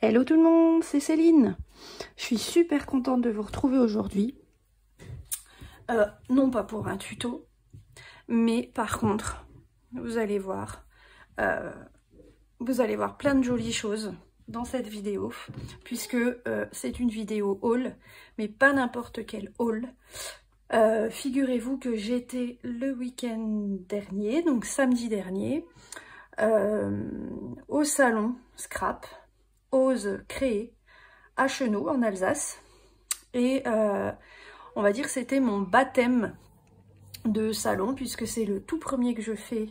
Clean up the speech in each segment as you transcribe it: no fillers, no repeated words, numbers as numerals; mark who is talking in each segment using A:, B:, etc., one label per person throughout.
A: Hello tout le monde, c'est Céline. Je suis super contente de vous retrouver aujourd'hui. Non pas pour un tuto, mais par contre, vous allez voir plein de jolies choses dans cette vidéo, puisque c'est une vidéo haul, mais pas n'importe quel haul. Figurez-vous que j'étais le week-end dernier, donc samedi dernier, au salon Scrap, Ose Créer, à Chenaux, en Alsace. Et on va dire que c'était mon baptême de salon, puisque c'est le tout premier que je fais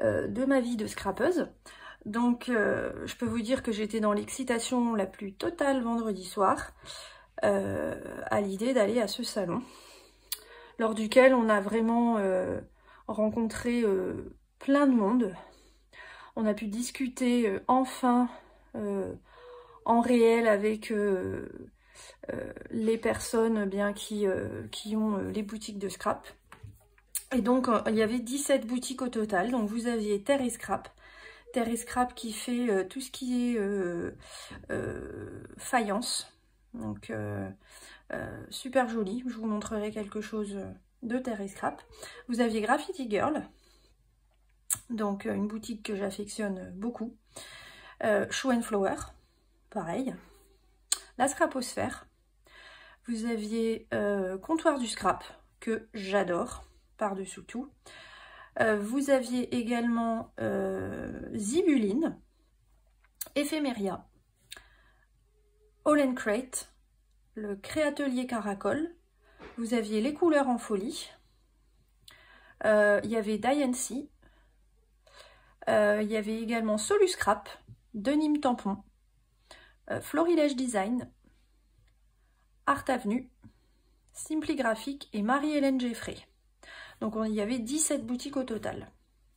A: de ma vie de scrapeuse. Donc je peux vous dire que j'étais dans l'excitation la plus totale vendredi soir, à l'idée d'aller à ce salon, lors duquel on a vraiment rencontré plein de monde. On a pu discuter enfin en réel avec les personnes bien qui ont les boutiques de scrap. Et donc il y avait 17 boutiques au total. Donc vous aviez Terre et Scrap. Terre et Scrap qui fait tout ce qui est faïence. Donc super joli. Je vous montrerai quelque chose de Terre et Scrap. Vous aviez Graffiti Girl. Donc une boutique que j'affectionne beaucoup. Show and Flower, pareil. La Scraposphère. Vous aviez Comptoir du Scrap, que j'adore, par-dessous tout. Vous aviez également Zibuline, Ephéméria, All and Crate, le Créatelier Caracol. Vous aviez Les Couleurs en Folie. Il y avait Diancy. Il y avait également Soluscrap, Denim Tampon, Florilège Design, Art Avenue, Simply Graphic et Marie-Hélène Geffray. Donc il y avait 17 boutiques au total.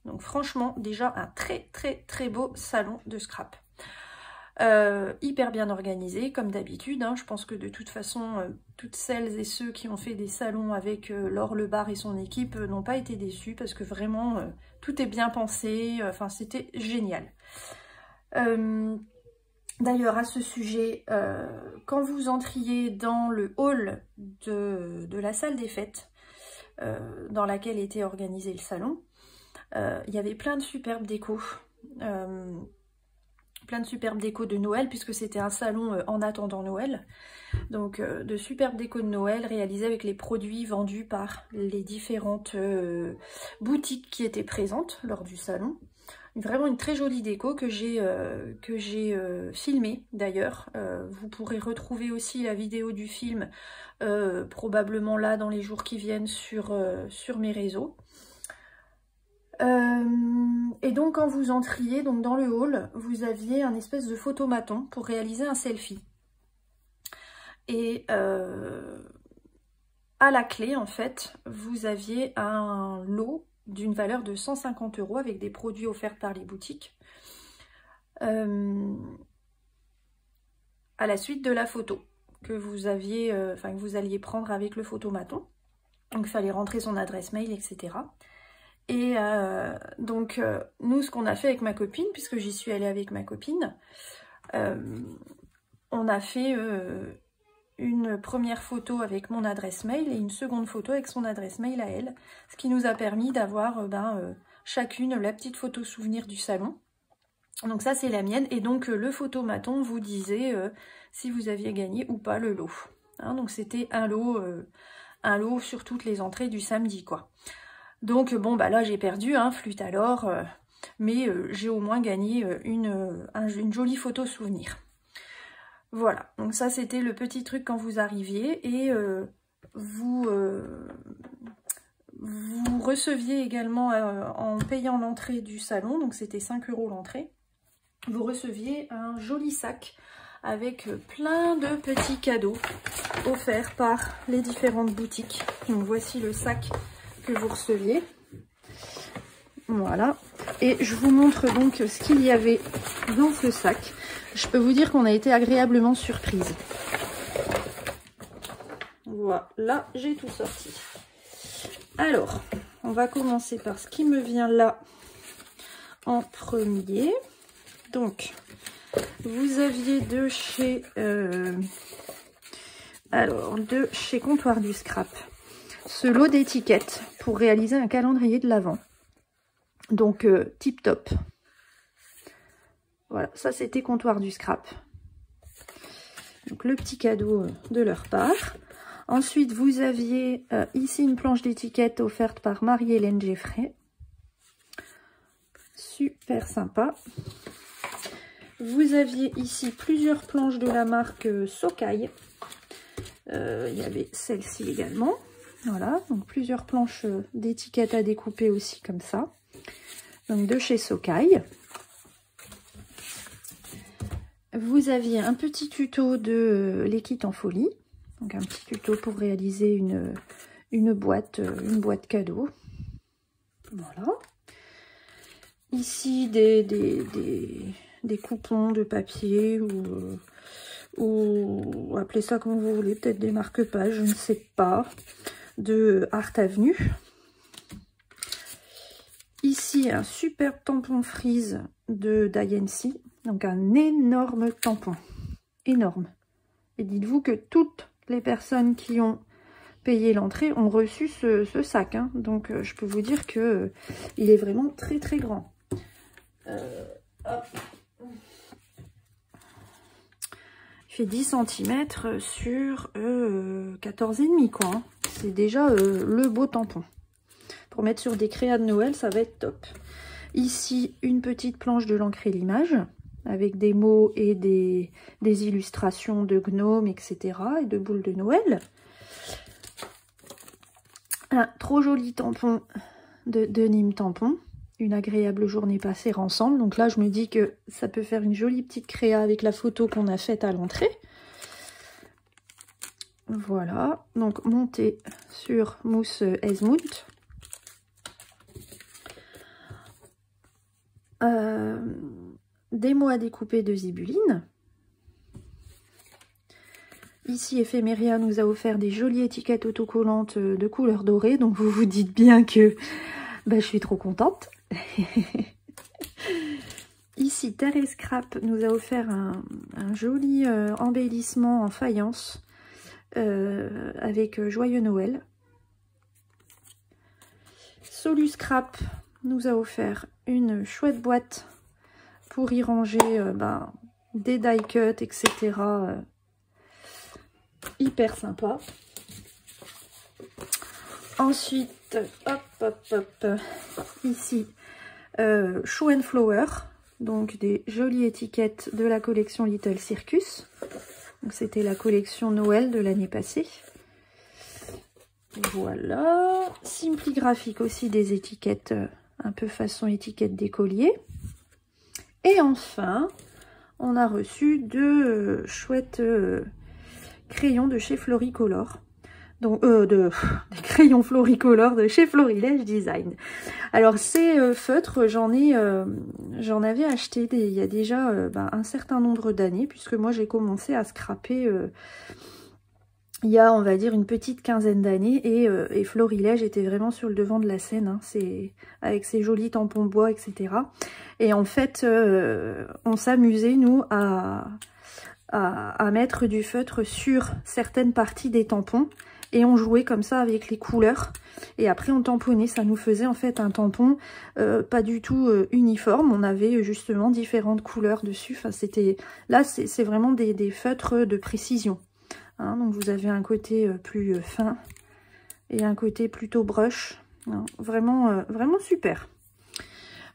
A: Donc franchement, déjà un très beau salon de scrap. Hyper bien organisé, comme d'habitude. Hein. Je pense que de toute façon, toutes celles et ceux qui ont fait des salons avec Laure Lebar et son équipe n'ont pas été déçus, parce que vraiment, tout est bien pensé. Enfin, c'était génial. D'ailleurs, à ce sujet, quand vous entriez dans le hall de la salle des fêtes, dans laquelle était organisé le salon, il y avait plein de superbes décos. Plein de superbes décos de Noël, puisque c'était un salon en attendant Noël. Donc de superbes décos de Noël réalisés avec les produits vendus par les différentes boutiques qui étaient présentes lors du salon. Vraiment une très jolie déco que j'ai filmée d'ailleurs. Vous pourrez retrouver aussi la vidéo du film probablement là dans les jours qui viennent sur mes réseaux. Et donc quand vous entriez donc dans le hall, vous aviez un espèce de photomaton pour réaliser un selfie. Et à la clé, en fait, vous aviez un lot d'une valeur de 150 € avec des produits offerts par les boutiques. À la suite de la photo que vous aviez, que vous alliez prendre avec le photomaton. Donc il fallait rentrer son adresse mail, etc. Et donc nous, ce qu'on a fait avec ma copine, puisque j'y suis allée avec ma copine, on a fait une première photo avec mon adresse mail et une seconde photo avec son adresse mail à elle, ce qui nous a permis d'avoir chacune la petite photo souvenir du salon. Donc ça, c'est la mienne, et donc le photomaton vous disait si vous aviez gagné ou pas le lot. Hein, donc c'était un lot sur toutes les entrées du samedi, quoi. Donc bon, bah là j'ai perdu, hein, flûte alors, mais j'ai au moins gagné une jolie photo souvenir. Voilà, donc ça c'était le petit truc quand vous arriviez, et vous receviez également en payant l'entrée du salon, donc c'était 5 € l'entrée, vous receviez un joli sac avec plein de petits cadeaux offerts par les différentes boutiques. Donc voici le sac que vous receviez. Voilà, et je vous montre donc ce qu'il y avait dans ce sac. Je peux vous dire qu'on a été agréablement surprise. Voilà, j'ai tout sorti. Alors, on va commencer par ce qui me vient là en premier. Donc, Vous aviez de chez Comptoir du Scrap ce lot d'étiquettes pour réaliser un calendrier de l'Avent. Donc tip top. Voilà, ça c'était Comptoir du Scrap. Donc le petit cadeau de leur part. Ensuite, vous aviez ici une planche d'étiquette offerte par Marie-Hélène Geffray. Super sympa. Vous aviez ici plusieurs planches de la marque Sokai. Il y avait celle-ci également. Voilà, donc plusieurs planches d'étiquettes à découper aussi comme ça. Donc de chez Sokai. Vous aviez un petit tuto de les kits en folie. Donc un petit tuto pour réaliser une boîte cadeau. Voilà. Ici des coupons de papier ou appelez ça comme vous voulez, peut-être des marque-pages, je ne sais pas, de Art Avenue. Ici un superbe tampon frise de Diancie, donc un énorme tampon, énorme. Et dites-vous que toutes les personnes qui ont payé l'entrée ont reçu ce sac, hein. Donc je peux vous dire que il est vraiment très très grand. Hop. Il fait 10 cm sur 14,5 quoi. Hein. C'est déjà le beau tampon. Pour mettre sur des créas de Noël, ça va être top. Ici, une petite planche de l'encre et l'image, avec des mots et des illustrations de gnomes, etc. et de boules de Noël. Un trop joli tampon de Nîmes Tampon. Une agréable journée passée ensemble. Donc là, je me dis que ça peut faire une jolie petite créa avec la photo qu'on a faite à l'entrée. Voilà. Donc, monté sur mousse Esmount. Des mots à découper de Zibuline. Ici, Ephemeria nous a offert des jolies étiquettes autocollantes de couleur dorée. Donc, vous vous dites bien que je suis trop contente. Ici, Terre et Scrap nous a offert un joli embellissement en faïence avec Joyeux Noël. Solu Scrap nous a offert une chouette boîte pour y ranger des die cuts, etc. Hyper sympa. Ensuite, hop, ici, Show and Flower, donc des jolies étiquettes de la collection Little Circus. Donc c'était la collection Noël de l'année passée. Voilà. Simply Graphic aussi, des étiquettes un peu façon étiquette d'écolier. Et enfin, on a reçu deux chouettes crayons de chez Floricolor. Donc, des crayons Floricolor de chez Florilège Design. Alors, ces feutres, j'en avais acheté il y a déjà un certain nombre d'années, puisque moi, j'ai commencé à scraper il y a, on va dire, une petite quinzaine d'années, et Florilège était vraiment sur le devant de la scène, hein, avec ses jolis tampons bois, etc. Et en fait, on s'amusait, nous, à mettre du feutre sur certaines parties des tampons, et on jouait comme ça avec les couleurs, et après on tamponnait. Ça nous faisait en fait un tampon pas du tout uniforme. On avait justement différentes couleurs dessus. Enfin, là c'est vraiment des feutres de précision, hein. Donc vous avez un côté plus fin et un côté plutôt brush, hein. Vraiment super.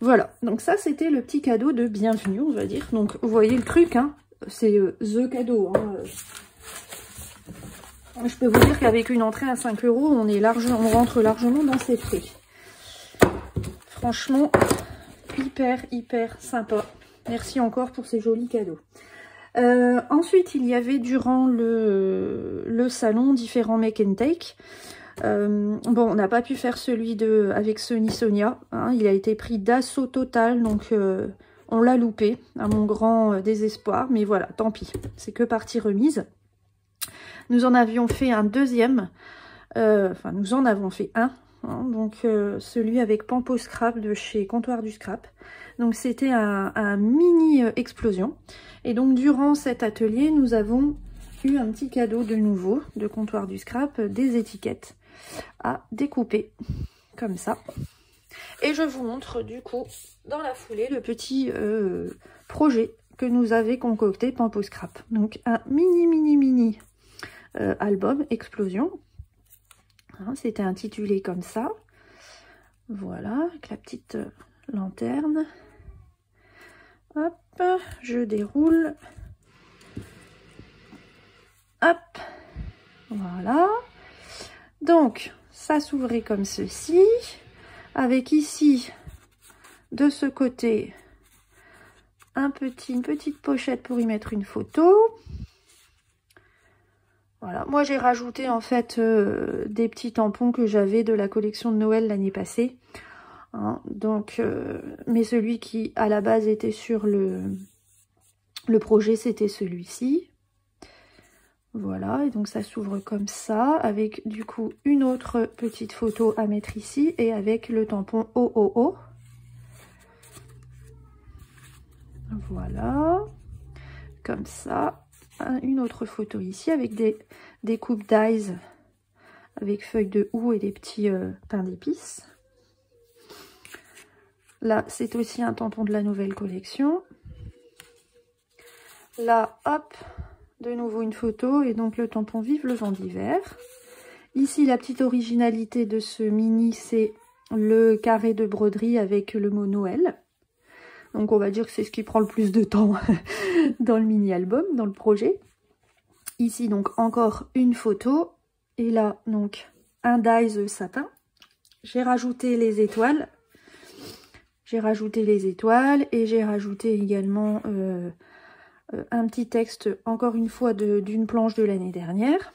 A: Voilà, donc ça c'était le petit cadeau de bienvenue, on va dire. Donc vous voyez le truc, hein, c'est the cadeau, hein. Je peux vous dire qu'avec une entrée à 5 €, on rentre largement dans ces prix. Franchement, hyper sympa. Merci encore pour ces jolis cadeaux. Ensuite, il y avait durant le salon différents make and take. Bon, on n'a pas pu faire celui avec Sony Sonia, hein, il a été pris d'assaut total, donc on l'a loupé, à mon grand désespoir. Mais voilà, tant pis, c'est que partie remise. Nous en avions fait un deuxième, enfin nous en avons fait un, hein, donc celui avec Pampo Scrap de chez Comptoir du Scrap. Donc c'était un mini explosion. Et donc durant cet atelier, nous avons eu un petit cadeau de nouveau de Comptoir du Scrap, des étiquettes à découper comme ça. Et je vous montre du coup dans la foulée le petit projet que nous avait concocté Pampo Scrap. Donc un mini album explosion. Hein, c'était intitulé comme ça. Voilà, avec la petite lanterne. Hop, je déroule. Hop, voilà. Donc, ça s'ouvrait comme ceci. Avec ici, de ce côté, une petite pochette pour y mettre une photo. Voilà, moi j'ai rajouté en fait des petits tampons que j'avais de la collection de Noël l'année passée. Hein, donc, mais celui qui à la base était sur le projet, c'était celui-ci. Voilà, et donc ça s'ouvre comme ça, avec du coup une autre petite photo à mettre ici, et avec le tampon OOO. Voilà, comme ça. Une autre photo ici, avec des coupes d'ail, avec feuilles de houx et des petits pains d'épices. Là, c'est aussi un tampon de la nouvelle collection. Là, hop, de nouveau une photo, et donc le tampon Vive le vent d'hiver. Ici, la petite originalité de ce mini, c'est le carré de broderie avec le mot Noël. Donc on va dire que c'est ce qui prend le plus de temps dans le mini-album, dans le projet. Ici, donc encore une photo. Et là, donc, un dies satin. J'ai rajouté les étoiles. Et j'ai rajouté également un petit texte, encore une fois, d'une planche de l'année dernière.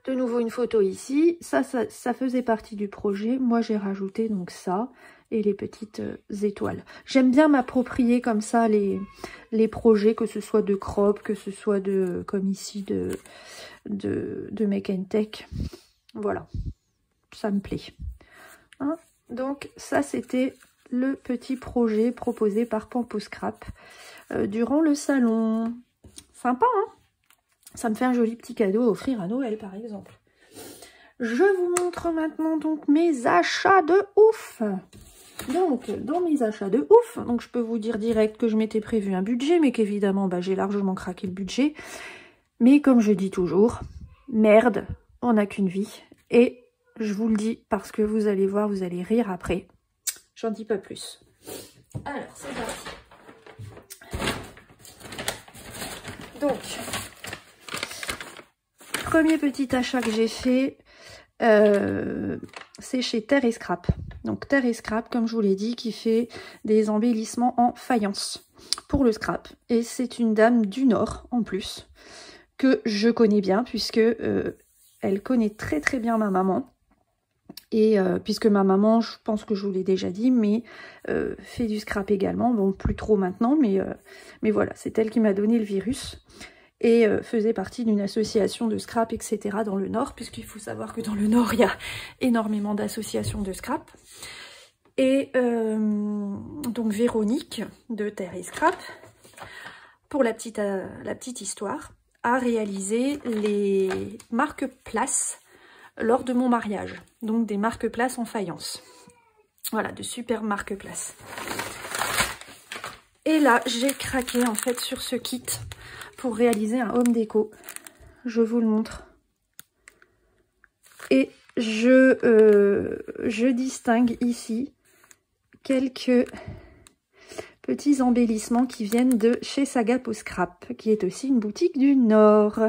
A: De nouveau une photo ici. Ça faisait partie du projet. Moi, j'ai rajouté donc ça et les petites étoiles. J'aime bien m'approprier comme ça les projets, que ce soit de crop, que ce soit de, comme ici, de Make and Take. Voilà, ça me plaît. Hein, donc ça, c'était le petit projet proposé par Pampo Scrap durant le salon. Sympa, hein? Ça me fait un joli petit cadeau à offrir à Noël, par exemple. Je vous montre maintenant donc mes achats de ouf. Donc, dans mes achats de ouf, donc je peux vous dire direct que je m'étais prévu un budget, mais qu'évidemment, bah, j'ai largement craqué le budget. Mais comme je dis toujours, merde, on n'a qu'une vie. Et je vous le dis parce que vous allez voir, vous allez rire après. J'en dis pas plus. Alors, c'est parti. Donc, premier petit achat que j'ai fait, c'est chez Terre & Scrap. Donc Terre & Scrap, comme je vous l'ai dit, qui fait des embellissements en faïence pour le scrap. Et c'est une dame du Nord, en plus, que je connais bien, puisque elle connaît très très bien ma maman. Et puisque ma maman, je pense que je vous l'ai déjà dit, mais fait du scrap également. Bon, plus trop maintenant, mais voilà, c'est elle qui m'a donné le virus. Et faisait partie d'une association de scrap, etc. dans le Nord, puisqu'il faut savoir que dans le Nord, il y a énormément d'associations de scrap. Et donc Véronique de Terre & Scrap, pour la petite histoire, a réalisé les marque-places lors de mon mariage. Donc des marque-places en faïence. Voilà, de super marque-places. Et là, j'ai craqué en fait sur ce kit pour réaliser un home déco. Je vous le montre. Et je distingue ici quelques petits embellissements qui viennent de chez Sagapo Scrap, qui est aussi une boutique du Nord.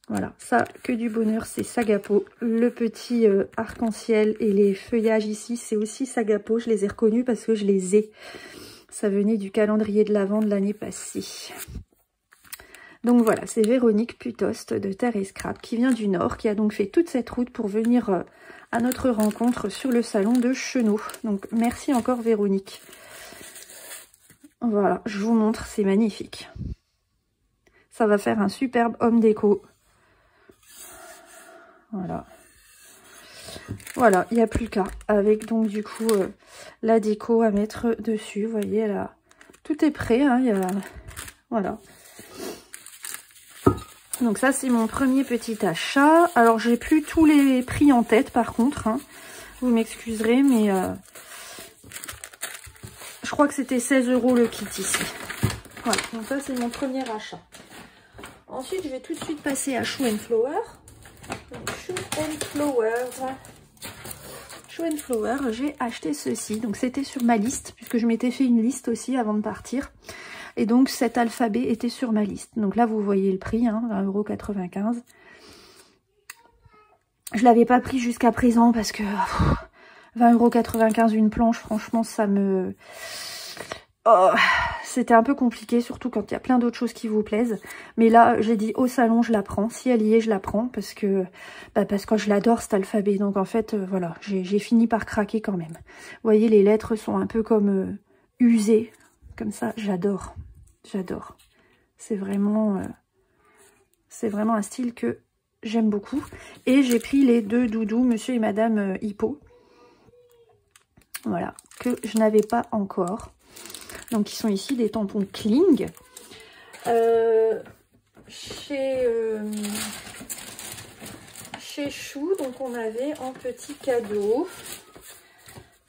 A: Voilà, ça, que du bonheur, c'est Sagapo. Le petit arc-en-ciel et les feuillages ici, c'est aussi Sagapo. Je les ai reconnus parce que je les ai. Ça venait du calendrier de l'Avent de l'année passée. Donc voilà, c'est Véronique Putost de Terre & Scrap qui vient du Nord, qui a donc fait toute cette route pour venir à notre rencontre sur le salon de Chenot. Donc merci encore Véronique. Voilà, je vous montre, c'est magnifique. Ça va faire un superbe home déco. Voilà. Voilà, il n'y a plus qu'à. Avec donc du coup la déco à mettre dessus. Vous voyez, là, tout est prêt. Hein, voilà. Donc ça, c'est mon premier petit achat. Alors, j'ai plus tous les prix en tête, par contre. Hein. Vous m'excuserez, mais je crois que c'était 16 € le kit ici. Voilà, donc ça, c'est mon premier achat. Ensuite, je vais tout de suite passer à Shoe Flower. Shoe Flower, j'ai acheté ceci. Donc, c'était sur ma liste, puisque je m'étais fait une liste aussi avant de partir. Et donc, cet alphabet était sur ma liste. Donc là, vous voyez le prix, hein, 20,95 €. Je ne l'avais pas pris jusqu'à présent parce que 20,95 € une planche, franchement, ça me... Oh, c'était un peu compliqué, surtout quand il y a plein d'autres choses qui vous plaisent. Mais là, j'ai dit au salon, je la prends. Si elle y est, je la prends parce que je l'adore cet alphabet. Donc en fait, voilà, j'ai fini par craquer quand même. Vous voyez, les lettres sont un peu comme usées. Comme ça, j'adore. J'adore. C'est vraiment un style que j'aime beaucoup. Et j'ai pris les deux doudous, Monsieur et Madame Hippo. Voilà, que je n'avais pas encore. Donc, ils sont ici des tampons Kling. Chez Chou, donc on avait un petit cadeau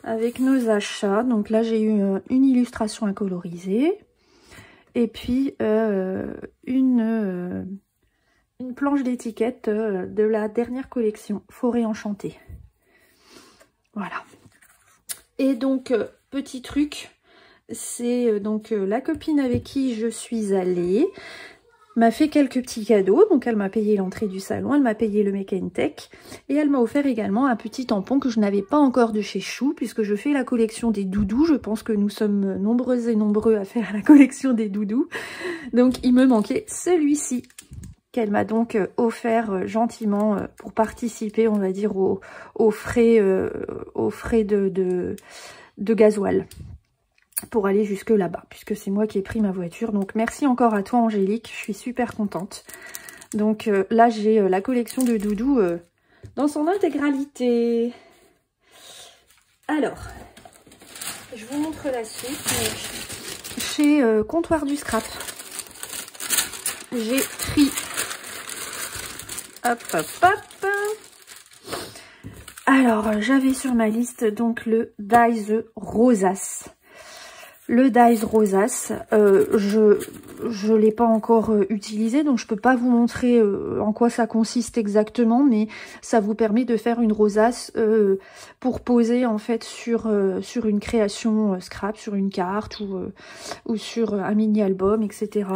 A: avec nos achats. Donc là, j'ai eu une illustration à coloriser. Et puis, une planche d'étiquette de la dernière collection, Forêt Enchantée. Voilà. Et donc, petit truc... C'est donc la copine avec qui je suis allée m'a fait quelques petits cadeaux. Donc elle m'a payé l'entrée du salon, elle m'a payé le Make and Take et elle m'a offert également un petit tampon que je n'avais pas encore de chez Chou puisque je fais la collection des doudous. Je pense que nous sommes nombreuses et nombreux à faire la collection des doudous. Donc il me manquait celui-ci qu'elle m'a donc offert gentiment pour participer, on va dire, aux frais de gasoil. Pour aller jusque là-bas, puisque c'est moi qui ai pris ma voiture. Donc merci encore à toi Angélique, je suis super contente. Donc là j'ai la collection de doudous dans son intégralité. Alors, je vous montre la suite. Chez Comptoir du Scrap, j'ai pris... Hop, hop, hop. Alors, j'avais sur ma liste donc le Dies Rosas. Le Dies Rosas, je l'ai pas encore utilisé, donc je peux pas vous montrer en quoi ça consiste exactement, mais ça vous permet de faire une rosace pour poser en fait sur une création scrap, sur une carte ou sur un mini-album, etc.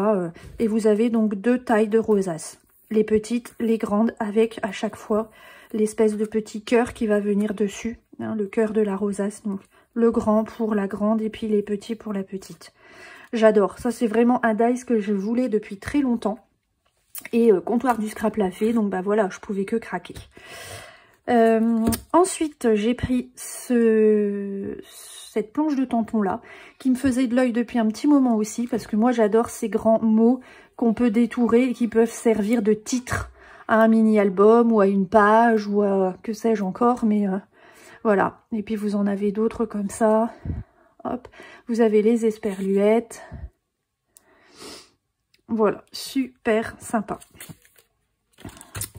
A: Et vous avez donc deux tailles de rosaces, les petites, les grandes, avec à chaque fois l'espèce de petit cœur qui va venir dessus, hein, le cœur de la rosace, donc le grand pour la grande et puis les petits pour la petite. J'adore. Ça, c'est vraiment un dies que je voulais depuis très longtemps. Et Comptoir du Scrap l'a fait. Donc, bah voilà, je pouvais que craquer. Ensuite, j'ai pris cette planche de tampon-là qui me faisait de l'œil depuis un petit moment aussi. Parce que moi, j'adore ces grands mots qu'on peut détourer et qui peuvent servir de titre à un mini-album ou à une page ou à que sais-je encore. Mais... voilà, et puis vous en avez d'autres comme ça. Hop, vous avez les esperluettes. Voilà, super sympa.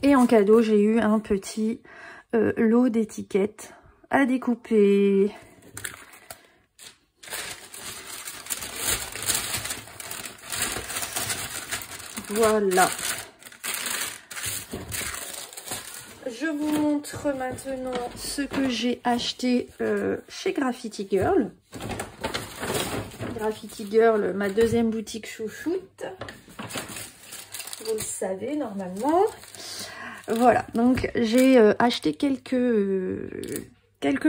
A: Et en cadeau, j'ai eu un petit lot d'étiquettes à découper. Voilà. Je vous montre maintenant ce que j'ai acheté chez Graffiti Girl. Graffiti Girl, ma deuxième boutique chouchoute. Vous le savez normalement. Voilà, donc j'ai acheté quelques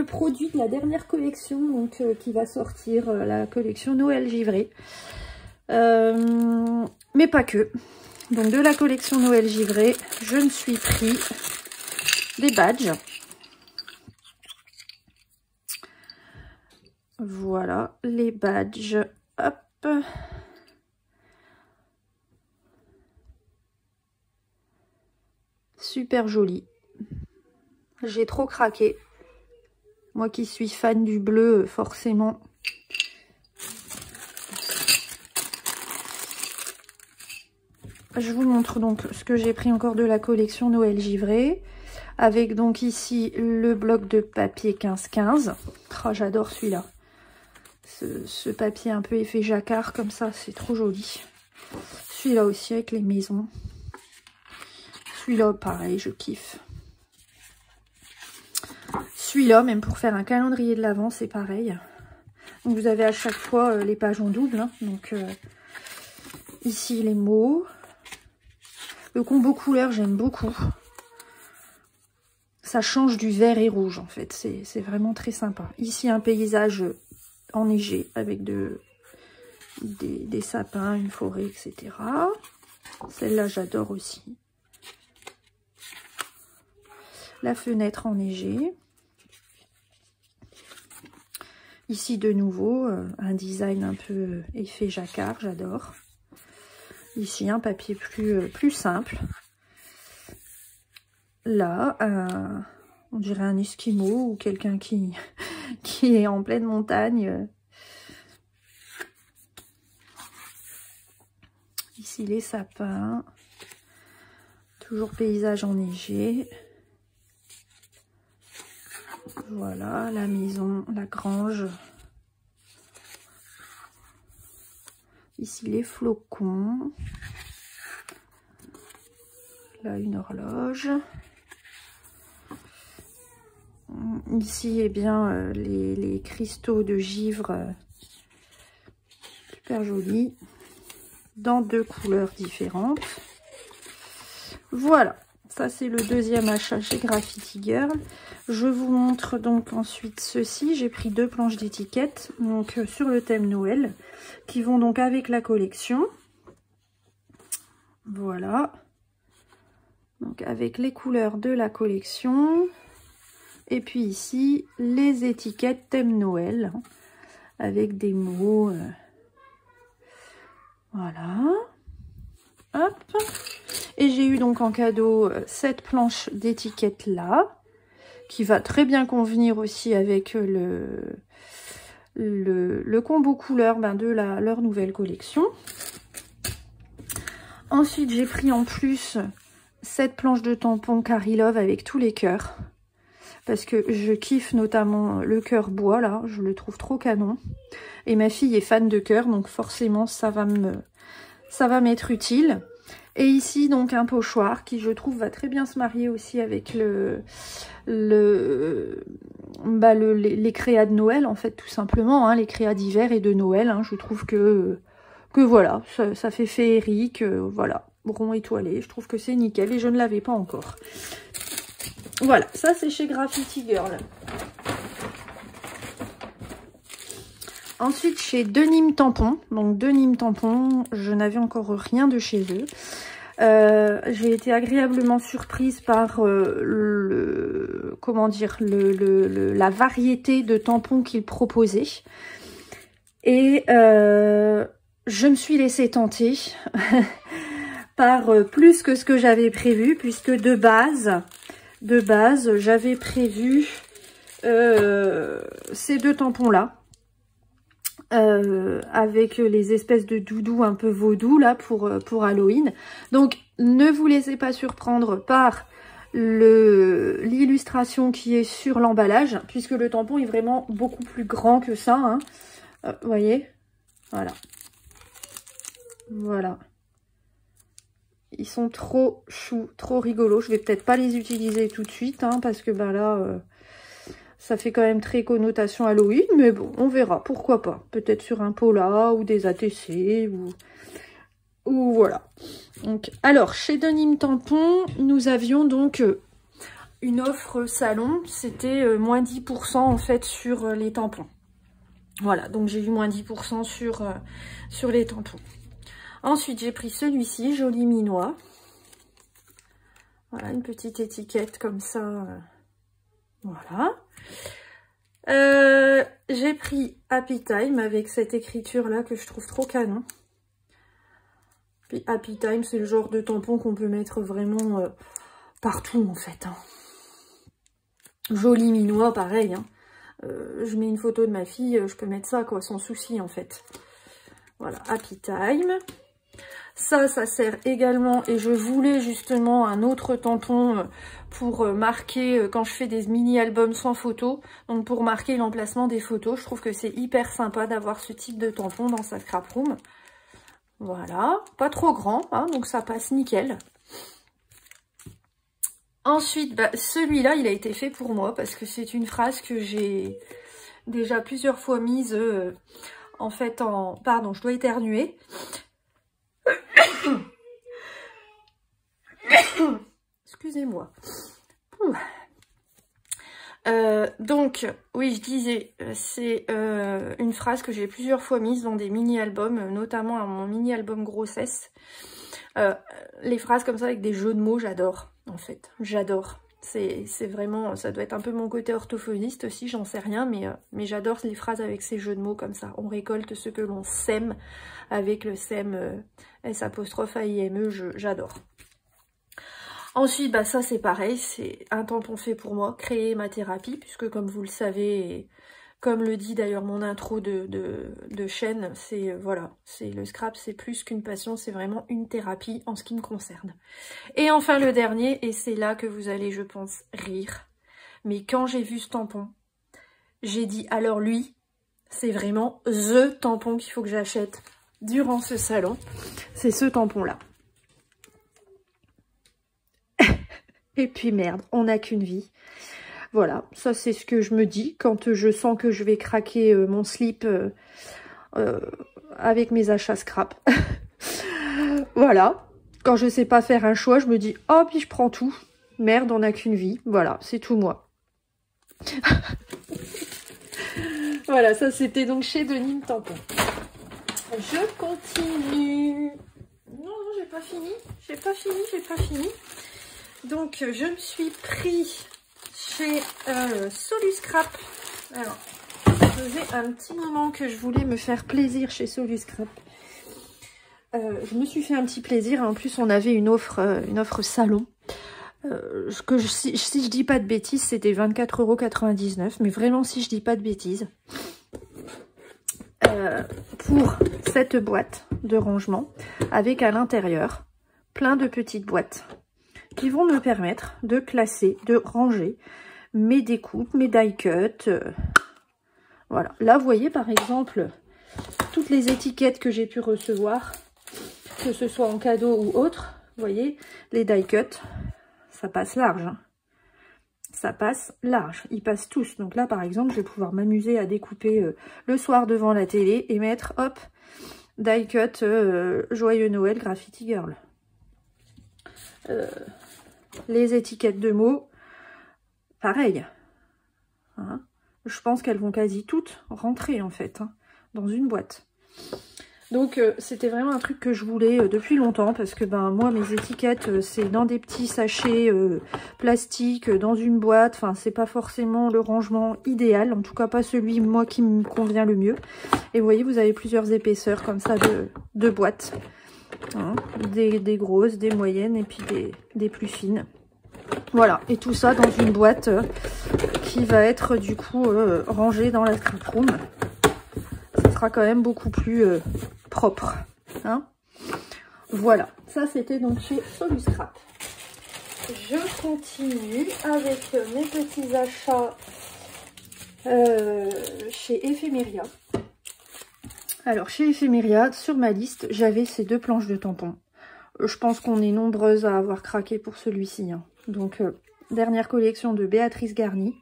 A: produits de la dernière collection donc, qui va sortir, la collection Noël givré. Mais pas que. Donc de la collection Noël givré, je me suis pris des badges. Voilà, les badges. Hop. Super joli. J'ai trop craqué. Moi qui suis fan du bleu, forcément. Je vous montre donc ce que j'ai pris encore de la collection Noël givré. Avec donc ici le bloc de papier 15-15. Oh, j'adore celui-là. Ce papier un peu effet jacquard comme ça, c'est trop joli. Celui-là aussi avec les maisons. Celui-là, pareil, je kiffe. Celui-là, même pour faire un calendrier de l'Avent, c'est pareil. Donc, vous avez à chaque fois les pages en double. Hein. Donc, ici, les mots. Le combo couleur, j'aime beaucoup. Ça change du vert et rouge, en fait. C'est vraiment très sympa. Ici, un paysage enneigé avec des sapins, une forêt, etc. Celle-là, j'adore aussi. La fenêtre enneigée. Ici, de nouveau, un design un peu effet jacquard, j'adore. Ici, un papier plus simple. Là, on dirait un esquimau ou quelqu'un qui est en pleine montagne. Ici, les sapins. Toujours paysage enneigé. Voilà, la maison, la grange. Ici, les flocons. Là, une horloge. Ici, eh bien, les cristaux de givre. Super jolis. Dans deux couleurs différentes. Voilà. Ça, c'est le deuxième achat chez Graffiti Girl. Je vous montre donc ensuite ceci. J'ai pris 2 planches d'étiquettes donc sur le thème Noël qui vont donc avec la collection. Voilà. Donc avec les couleurs de la collection. Et puis ici, les étiquettes thème Noël avec des mots. Voilà. Hop. Et j'ai eu donc en cadeau cette planche d'étiquette là, qui va très bien convenir aussi avec le combo couleur de leur nouvelle collection. Ensuite, j'ai pris en plus cette planche de tampon Carry Love avec tous les cœurs. Parce que je kiffe notamment le cœur bois là, je le trouve trop canon. Et ma fille est fan de cœur, donc forcément ça va m'être utile. Et ici, donc, un pochoir qui, je trouve, va très bien se marier aussi avec les créas de Noël, en fait, tout simplement. Hein, les créas d'hiver et de Noël. Hein, je trouve que voilà, ça fait féerique. Voilà, rond étoilé. Je trouve que c'est nickel et je ne l'avais pas encore. Voilà, ça, c'est chez Graffiti Girl. Ensuite, chez Denim Tampon. Donc, Denim Tampon, je n'avais encore rien de chez eux. J'ai été agréablement surprise par la variété de tampons qu'ils proposaient. Et je me suis laissée tenter par plus que ce que j'avais prévu, puisque de base j'avais prévu ces 2 tampons-là. Avec les espèces de doudous un peu vaudou là pour Halloween. Donc ne vous laissez pas surprendre par l'illustration qui est sur l'emballage, puisque le tampon est vraiment beaucoup plus grand que ça. Hein. Vous voyez, voilà. Voilà. Ils sont trop choux, trop rigolos. Je vais peut-être pas les utiliser tout de suite, hein, parce que là... ça fait quand même très connotation Halloween, mais bon, on verra, pourquoi pas. Peut-être sur un Pola ou des ATC ou voilà. Donc, alors, chez Denim Tampon, nous avions donc une offre salon. C'était moins 10% en fait sur les tampons. Voilà, donc j'ai eu moins 10% sur les tampons. Ensuite, j'ai pris celui-ci, joli minois. Voilà, une petite étiquette comme ça. Voilà. J'ai pris Happy Time avec cette écriture là que je trouve trop canon. Puis Happy Time, c'est le genre de tampon qu'on peut mettre vraiment partout en fait. Hein. Joli minois, pareil. Hein. Je mets une photo de ma fille, je peux mettre ça, quoi, sans souci, en fait. Voilà, Happy Time. Ça sert également, et je voulais justement un autre tampon pour marquer, quand je fais des mini-albums sans photos, donc pour marquer l'emplacement des photos. Je trouve que c'est hyper sympa d'avoir ce type de tampon dans sa scrap room. Voilà, pas trop grand, hein, donc ça passe nickel. Ensuite, bah, celui-là, il a été fait pour moi, parce que c'est une phrase que j'ai déjà plusieurs fois mise, en fait, en... Pardon, je dois éternuer. Excusez-moi. Donc, oui, je disais, c'est une phrase que j'ai plusieurs fois mise dans des mini-albums, notamment à mon mini-album grossesse. Les phrases comme ça avec des jeux de mots, j'adore, en fait. J'adore. C'est vraiment, ça doit être un peu mon côté orthophoniste aussi, j'en sais rien, mais j'adore les phrases avec ces jeux de mots comme ça. On récolte ce que l'on sème avec le sème S''AIME, j'adore. Ensuite, bah ça c'est pareil, c'est un tampon fait pour moi, créer ma thérapie, puisque comme vous le savez, et comme le dit d'ailleurs mon intro de chaîne, c'est voilà, c'est le scrap, c'est plus qu'une passion, c'est vraiment une thérapie en ce qui me concerne. Et enfin le dernier, et c'est là que vous allez, je pense, rire, mais quand j'ai vu ce tampon, j'ai dit alors lui, c'est vraiment THE tampon qu'il faut que j'achète durant ce salon, c'est ce tampon-là. Et puis merde, on n'a qu'une vie. Voilà, ça c'est ce que je me dis quand je sens que je vais craquer mon slip avec mes achats scrap. Voilà, quand je sais pas faire un choix, je me dis oh puis je prends tout. Merde, on n'a qu'une vie. Voilà, c'est tout moi. Voilà, ça c'était donc chez Denim Tampon. Je continue. Non, j'ai pas fini. J'ai pas fini. Donc, je me suis pris chez Soluscrap. Alors, ça faisait un petit moment que je voulais me faire plaisir chez Soluscrap. Je me suis fait un petit plaisir. En plus, on avait une offre salon. Si je dis pas de bêtises, c'était 24,99 €. Mais vraiment, si je dis pas de bêtises. Pour cette boîte de rangement, avec à l'intérieur plein de petites boîtes qui vont me permettre de classer, de ranger mes découpes, mes die cuts. Voilà. Là, vous voyez, par exemple, toutes les étiquettes que j'ai pu recevoir, que ce soit en cadeau ou autre. Vous voyez, les die cuts, ça passe large. Hein. Ça passe large. Ils passent tous. Donc là, par exemple, je vais pouvoir m'amuser à découper le soir devant la télé et mettre, hop, die cut Joyeux Noël Graffiti Girl. Les étiquettes de mots, pareil. Hein, je pense qu'elles vont quasi toutes rentrer en fait, hein, dans une boîte. Donc c'était vraiment un truc que je voulais depuis longtemps, parce que ben moi mes étiquettes c'est dans des petits sachets plastiques, dans une boîte. Enfin c'est pas forcément le rangement idéal, en tout cas pas celui moi qui me convient le mieux. Et vous voyez, vous avez plusieurs épaisseurs comme ça de boîtes. Hein, des grosses, des moyennes et puis des plus fines. Voilà, et tout ça dans une boîte qui va être du coup rangée dans la scrap room. Ça sera quand même beaucoup plus propre. Hein, voilà, ça c'était donc chez Soluscrap. Je continue avec mes petits achats chez Ephemeria. Alors, chez Ephemeria, sur ma liste, j'avais ces deux planches de tampons. Je pense qu'on est nombreuses à avoir craqué pour celui-ci. Hein. Donc, dernière collection de Béatrice Garny.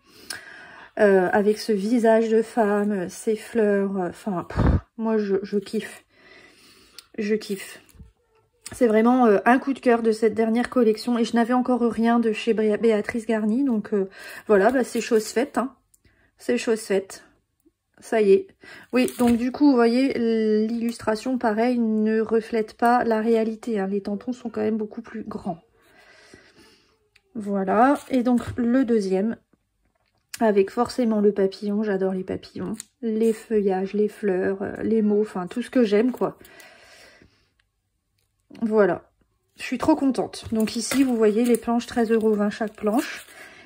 A: Avec ce visage de femme, ces fleurs. Enfin, moi, je kiffe. Je kiffe. C'est vraiment un coup de cœur de cette dernière collection. Et je n'avais encore rien de chez Béatrice Garny. Donc, voilà, bah, c'est chose faite. Hein. C'est chose faite. Ça y est. Oui, donc du coup, vous voyez, l'illustration, pareil, ne reflète pas la réalité. Hein. Les tampons sont quand même beaucoup plus grands. Voilà. Et donc, le deuxième, avec forcément le papillon. J'adore les papillons. Les feuillages, les fleurs, les mots, enfin, tout ce que j'aime, quoi. Voilà. Je suis trop contente. Donc ici, vous voyez les planches, 13,20 € chaque planche.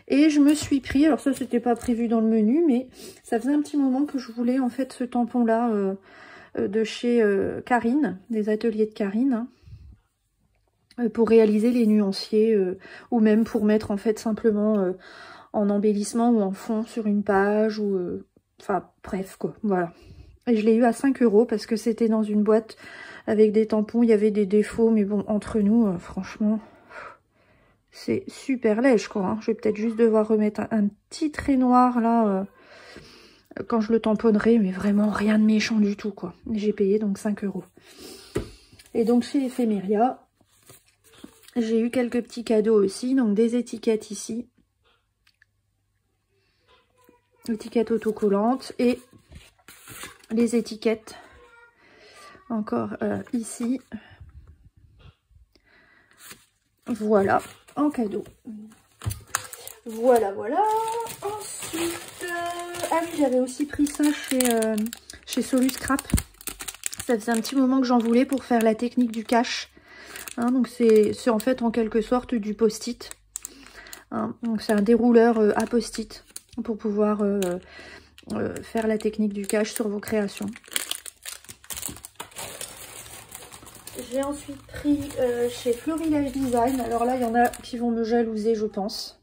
A: Et je me suis pris, alors ça c'était pas prévu dans le menu, mais ça faisait un petit moment que je voulais en fait ce tampon là de chez Karine, des ateliers de Karine, hein, pour réaliser les nuanciers ou même pour mettre en fait simplement en embellissement ou en fond sur une page ou enfin bref quoi, voilà. Et je l'ai eu à 5 € parce que c'était dans une boîte avec des tampons, il y avait des défauts, mais bon, entre nous, franchement, c'est super léger quoi. Hein. Je vais peut-être juste devoir remettre un petit trait noir là quand je le tamponnerai, mais vraiment rien de méchant du tout quoi. J'ai payé donc 5 €. Et donc chez Ephemeria, j'ai eu quelques petits cadeaux aussi, donc des étiquettes ici. Étiquettes autocollantes et les étiquettes encore ici. Voilà, en cadeau. Voilà, voilà. Ensuite, ah oui, j'avais aussi pris ça chez Solus Scrap. Ça faisait un petit moment que j'en voulais pour faire la technique du cache. Hein, donc c'est en fait en quelque sorte du post-it. Hein, donc c'est un dérouleur à post-it pour pouvoir faire la technique du cache sur vos créations. J'ai ensuite pris chez Florilège Design. Alors là, il y en a qui vont me jalouser, je pense.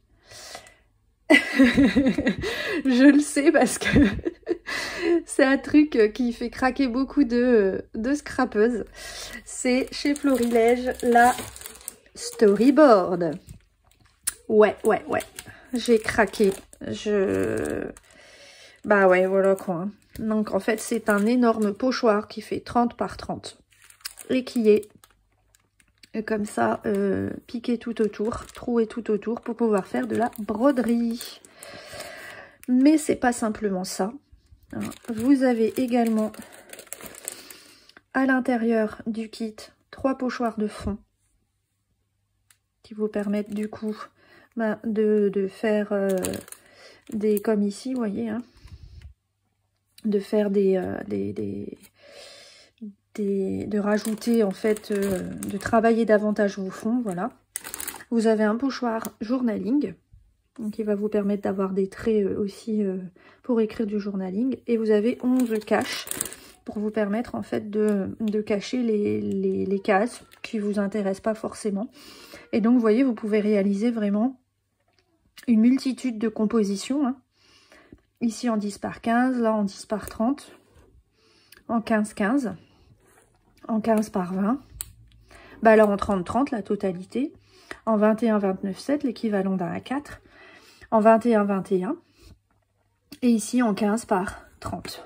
A: Je le sais parce que c'est un truc qui fait craquer beaucoup de scrapeuses. C'est chez Florilège la Storyboard. Ouais. J'ai craqué. Bah ouais, voilà quoi. Donc en fait, c'est un énorme pochoir qui fait 30 par 30. Et qui est comme ça piqué tout autour, troué tout autour pour pouvoir faire de la broderie. Mais c'est pas simplement ça. Alors, vous avez également à l'intérieur du kit 3 pochoirs de fond qui vous permettent du coup de faire des, comme ici, vous voyez, hein, de faire de rajouter en fait, de travailler davantage vos fonds, voilà. Vous avez un pochoir journaling, donc qui va vous permettre d'avoir des traits aussi pour écrire du journaling. Et vous avez 11 caches pour vous permettre en fait de cacher les cases qui vous intéressent pas forcément. Et donc vous voyez, vous pouvez réaliser vraiment une multitude de compositions. Hein. Ici en 10 par 15, là en 10 par 30, en 15-15. En 15 par 20, bah alors en 30-30 la totalité, en 21-29-7 l'équivalent d'un A4, en 21-21 et ici en 15 par 30.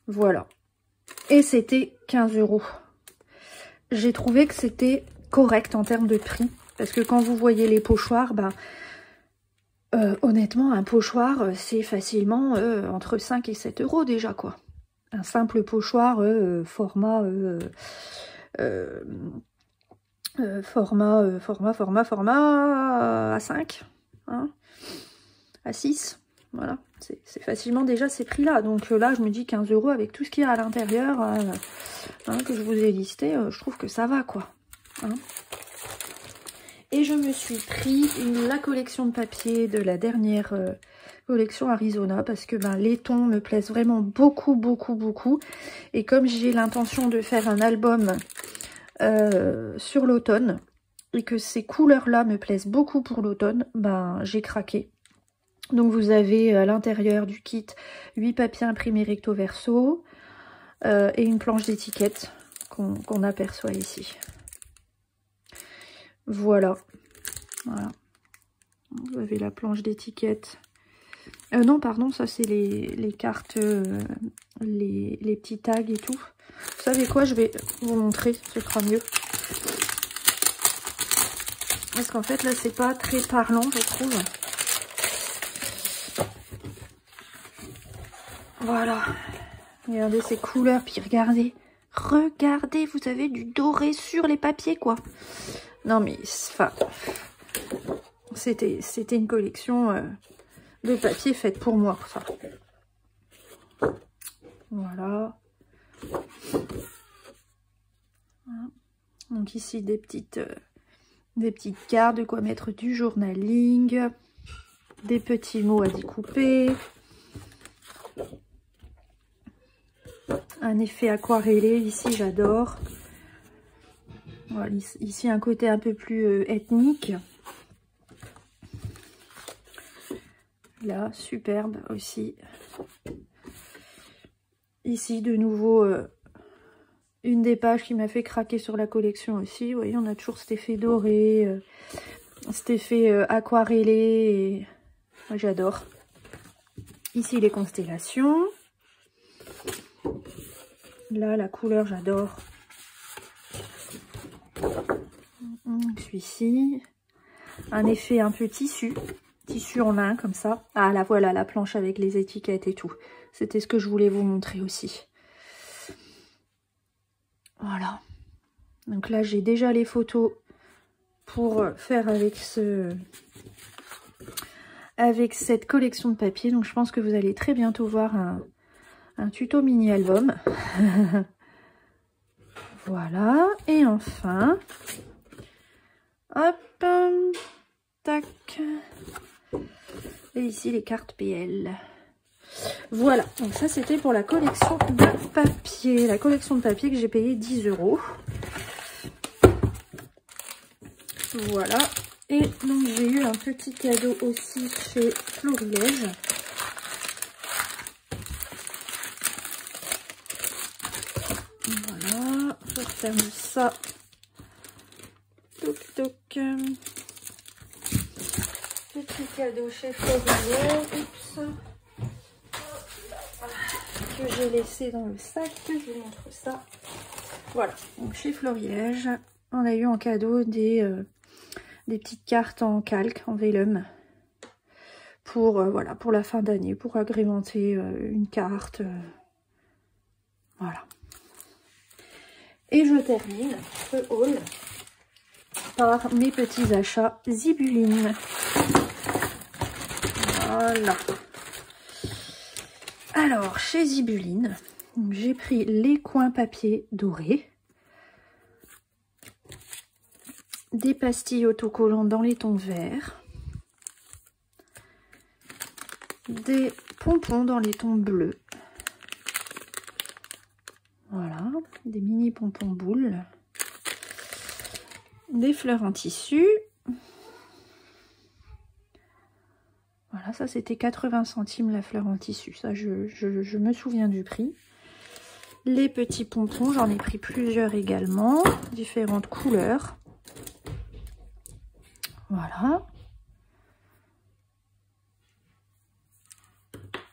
A: Voilà. Et c'était 15 €. J'ai trouvé que c'était correct en termes de prix, parce que quand vous voyez les pochoirs, bah, honnêtement un pochoir c'est facilement entre 5 et 7 € déjà quoi. Un simple pochoir format à 5, hein, à 6, voilà, c'est facilement déjà ces prix-là. Donc là, je me dis 15 € avec tout ce qu'il y a à l'intérieur, hein, que je vous ai listé, je trouve que ça va, quoi. Hein. Et je me suis pris la collection de papier de la dernière collection Arizona parce que les tons me plaisent vraiment beaucoup. Et comme j'ai l'intention de faire un album sur l'automne et que ces couleurs-là me plaisent beaucoup pour l'automne, j'ai craqué. Donc vous avez à l'intérieur du kit 8 papiers imprimés recto verso et une planche d'étiquette qu'on aperçoit ici. Voilà. Vous avez la planche d'étiquette. Non, pardon, ça c'est les cartes, les petits tags et tout. Vous savez quoi, je vais vous montrer, ce sera mieux. Parce qu'en fait, là, c'est pas très parlant, je trouve. Voilà. Regardez ces couleurs, puis regardez, vous avez du doré sur les papiers, quoi. Non, mais, enfin, c'était une collection de papier faite pour moi, ça. Voilà. Donc ici, des petites cartes, de quoi mettre du journaling. des petits mots à découper. Un effet aquarellé ici, j'adore. Voilà, ici un côté un peu plus ethnique. Là, superbe aussi. Ici, de nouveau, une des pages qui m'a fait craquer sur la collection aussi. Vous voyez, on a toujours cet effet doré, cet effet aquarellé. Et... moi, j'adore. Ici, les constellations. Là, la couleur, j'adore. Celui-ci. Un effet un peu tissu en lin, comme ça. Ah, là, voilà, la planche avec les étiquettes et tout. C'était ce que je voulais vous montrer aussi. Voilà. Donc là, j'ai déjà les photos pour faire avec cette collection de papier. Donc, je pense que vous allez très bientôt voir un tuto mini-album. Voilà. Et enfin, hop, tac. Et ici, les cartes PL. Voilà. Donc ça, c'était pour la collection de papier. La collection de papier que j'ai payé 10 €. Voilà. Et donc, j'ai eu un petit cadeau aussi chez Florilège. Voilà. Je referme ça. Toc, toc. Petit cadeau chez Florilège. Oups. Que j'ai laissé dans le sac. Je vous montre ça. Voilà. Donc, chez Florilège, on a eu en cadeau des petites cartes en calque, en vellum. Pour, voilà, pour la fin d'année. Pour agrémenter une carte. Voilà. Et je termine ce haul par mes petits achats Zibuline. Voilà. Alors, chez Zibuline, j'ai pris les coins papier dorés, des pastilles autocollantes dans les tons verts, des pompons dans les tons bleus. Voilà, des mini pompons boules, des fleurs en tissu. Voilà, ça c'était 80 centimes la fleur en tissu. Ça, je me souviens du prix. Les petits pompons, j'en ai pris plusieurs également. Différentes couleurs. Voilà.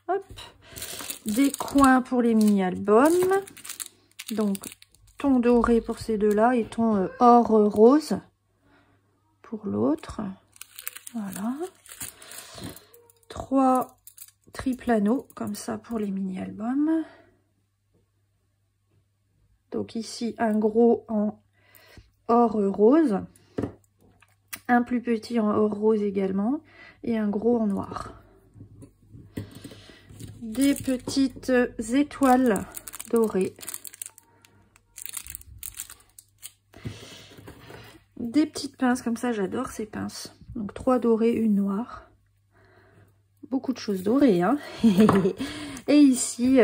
A: Hop. Des coins pour les mini-albums. Donc, ton doré pour ces deux-là et ton or rose pour l'autre. Voilà. 3 triples anneaux, comme ça, pour les mini-albums. Donc ici, un gros en or rose. Un plus petit en or rose également. Et un gros en noir. Des petites étoiles dorées. Des petites pinces, comme ça, j'adore ces pinces. Donc 3 dorées, une noire. Beaucoup de choses dorées, hein. Et ici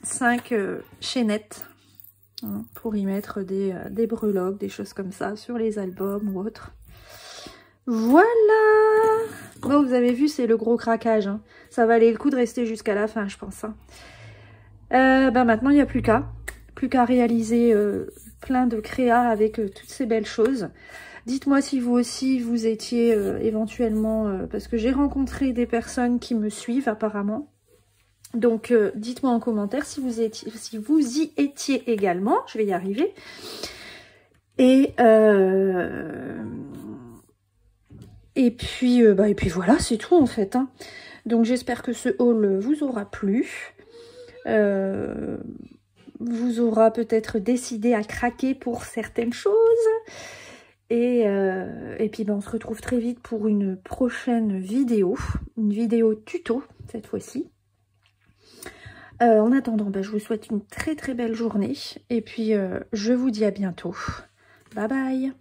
A: 5 chaînettes, hein, pour y mettre des breloques, des choses comme ça sur les albums ou autres. Voilà. Bon, vous avez vu, c'est le gros craquage, hein. Ça valait le coup de rester jusqu'à la fin, je pense, hein. Maintenant il n'y a plus qu'à réaliser plein de créas avec toutes ces belles choses. Dites-moi si vous aussi, vous étiez éventuellement... parce que j'ai rencontré des personnes qui me suivent apparemment. Donc, dites-moi en commentaire si vous y étiez également. Je vais y arriver. Et puis voilà, c'est tout en fait, hein. Donc, j'espère que ce haul vous aura plu. Vous aura peut-être décidé à craquer pour certaines choses. Et puis on se retrouve très vite pour une prochaine vidéo, une vidéo tuto cette fois-ci. En attendant, je vous souhaite une très très belle journée et puis je vous dis à bientôt. Bye bye.